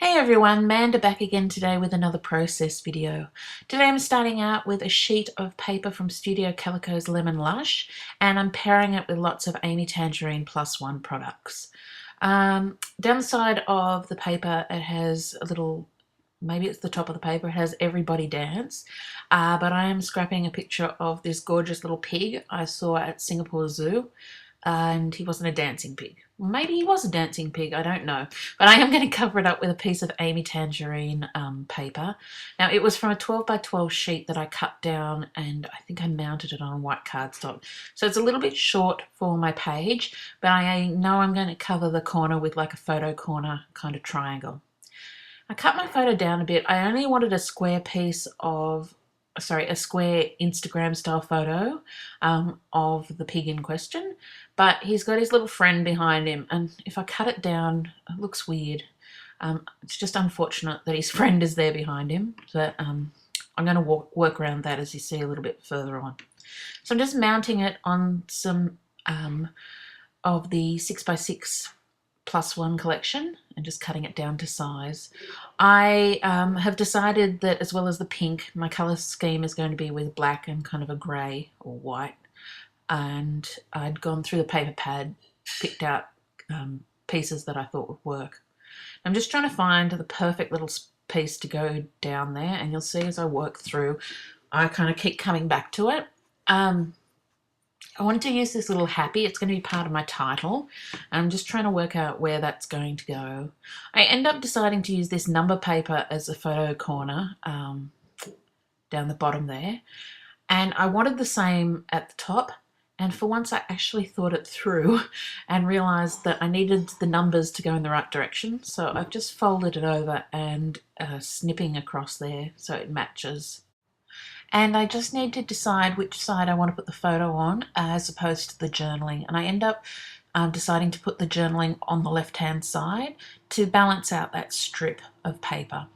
Hey everyone, Manda back again today with another process video. Today I'm starting out with a sheet of paper from Studio Calico's Lemon Lush, and I'm pairing it with lots of Amy Tangerine Plus One products. Down the side of the paper it has a little, maybe it's the top of the paper, it has Everybody Dance, but I am scrapping a picture of this gorgeous little pig I saw at Singapore Zoo, and he wasn't a dancing pig. Maybe he was a dancing pig, I don't know. But I am going to cover it up with a piece of Amy Tangerine paper. Now, it was from a 12 by 12 sheet that I cut down, and I think I mounted it on white cardstock. So it's a little bit short for my page, but I know I'm going to cover the corner with like a photo corner kind of triangle. I cut my photo down a bit. I only wanted a square piece of, sorry, a square Instagram style photo of the pig in question, but he's got his little friend behind him, and if I cut it down, it looks weird. It's just unfortunate that his friend is there behind him, but I'm going to work around that as you see a little bit further on. So I'm just mounting it on some of the 6x6 plus one collection and just cutting it down to size. I have decided that, as well as the pink, my colour scheme is going to be with black and kind of a grey or white, and I'd gone through the paper pad, picked out pieces that I thought would work. I'm just trying to find the perfect little piece to go down there, and you'll see as I work through I kind of keep coming back to it. I wanted to use this little happy. It's going to be part of my title. I'm just trying to work out where that's going to go. I end up deciding to use this number paper as a photo corner down the bottom there. And I wanted the same at the top. And for once I actually thought it through and realised that I needed the numbers to go in the right direction. So I've just folded it over and snipping across there so it matches. And I just need to decide which side I want to put the photo on as opposed to the journaling. And I end up deciding to put the journaling on the left-hand side to balance out that strip of paper.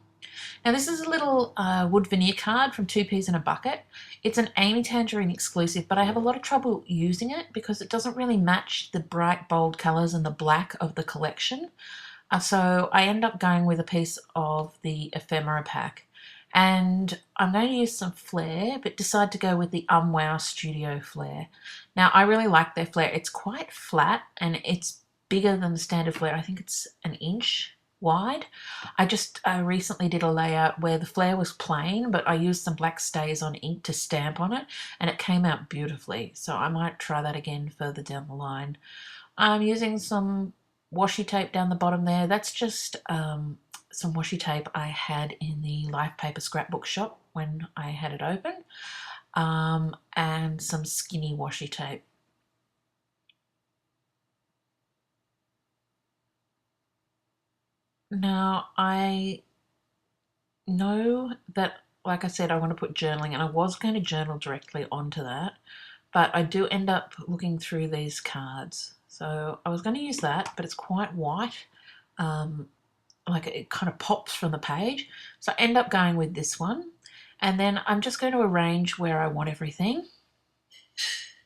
Now this is a little wood veneer card from Two Peas in a Bucket. It's an Amy Tangerine exclusive, but I have a lot of trouble using it because it doesn't really match the bright bold colours and the black of the collection. So I end up going with a piece of the ephemera pack. And I'm going to use some Flair, but decide to go with the Wow Studio Flair. Now, I really like their Flair. It's quite flat and it's bigger than the standard Flair. I think it's an inch wide. I just recently did a layout where the Flair was plain, but I used some black stays on ink to stamp on it, and it came out beautifully. So I might try that again further down the line. I'm using some washi tape down the bottom there. That's just some washi tape I had in the Life Paper scrapbook shop when I had it open, and some skinny washi tape. Now I know that, like I said, I want to put journaling, and I was going to journal directly onto that, but I do end up looking through these cards. So I was going to use that, but it's quite white. Like it kind of pops from the page. So I end up going with this one. And then I'm just going to arrange where I want everything.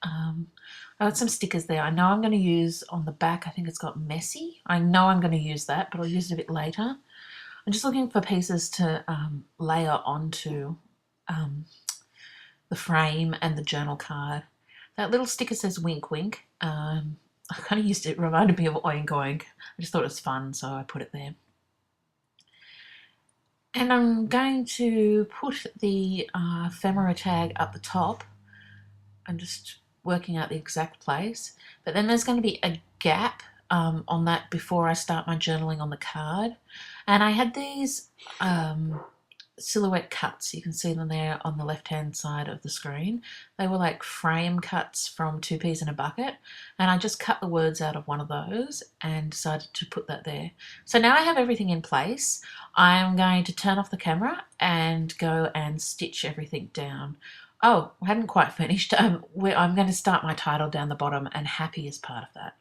I got some stickers there. I know I'm going to use on the back, I think it's got messy. I know I'm going to use that, but I'll use it a bit later. I'm just looking for pieces to layer onto the frame and the journal card. That little sticker says wink wink. I kind of used it, reminded me of oink oink. I just thought it was fun, so I put it there. And I'm going to put the ephemera tag up the top. I'm just working out the exact place. But then there's going to be a gap on that before I start my journaling on the card. And I had these silhouette cuts. You can see them there on the left-hand side of the screen. They were like frame cuts from Two Peas in a Bucket. And I just cut the words out of one of those and decided to put that there. So now I have everything in place. I'm going to turn off the camera and go and stitch everything down. Oh, I hadn't quite finished. I'm going to start my title down the bottom, and happy is part of that.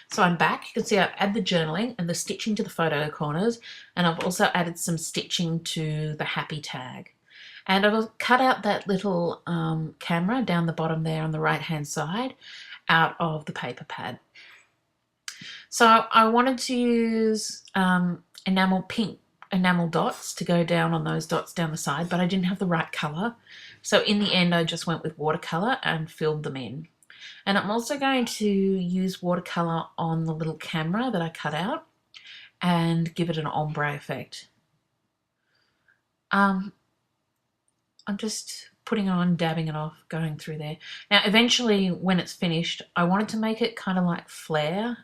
So I'm back. You can see I've added the journaling and the stitching to the photo corners, and I've also added some stitching to the happy tag. And I've cut out that little camera down the bottom there on the right hand side out of the paper pad. So I wanted to use enamel pink enamel dots to go down on those dots down the side, but I didn't have the right colour. So in the end, I just went with watercolour and filled them in. And I'm also going to use watercolour on the little camera that I cut out and give it an ombre effect. I'm just putting it on, dabbing it off, going through there. Now, eventually, when it's finished, I wanted to make it kind of like flare.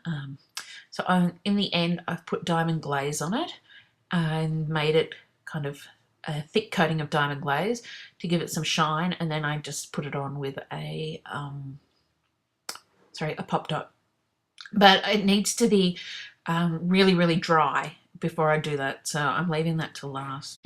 In the end, I've put diamond glaze on it and made it kind of a thick coating of diamond glaze to give it some shine, and then I just put it on with a pop dot. But it needs to be really, really dry before I do that, so I'm leaving that to last.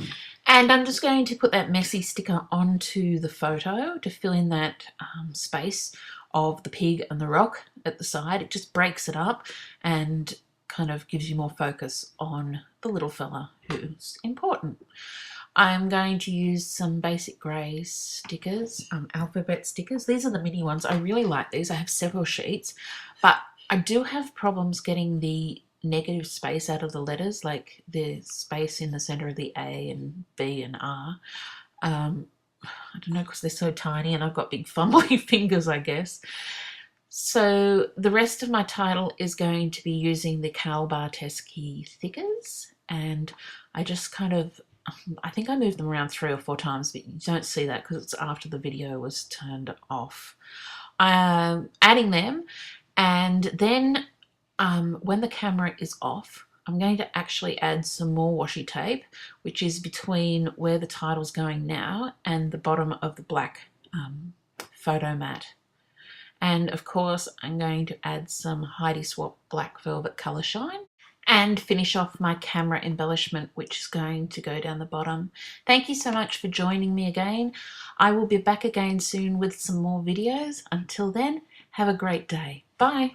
And I'm just going to put that messy sticker onto the photo to fill in that space of the pig and the rock at the side. It just breaks it up and kind of gives you more focus on the little fella who's important. I'm going to use some basic grey stickers, alphabet stickers. These are the mini ones. I really like these. I have several sheets, but I do have problems getting the negative space out of the letters, like the space in the center of the A and B and R. I don't know, because they're so tiny and I've got big fumbly fingers, I guess. So the rest of my title is going to be using the Cal Barteschi thickers, and I just kind of, I think I moved them around 3 or 4 times, but you don't see that because it's after the video was turned off. Adding them, and then when the camera is off, I'm going to actually add some more washi tape, which is between where the title's going now and the bottom of the black photo mat. And of course, I'm going to add some Heidi Swapp Black Velvet Colour Shine and finish off my camera embellishment, which is going to go down the bottom. Thank you so much for joining me again. I will be back again soon with some more videos. Until then, have a great day. Bye.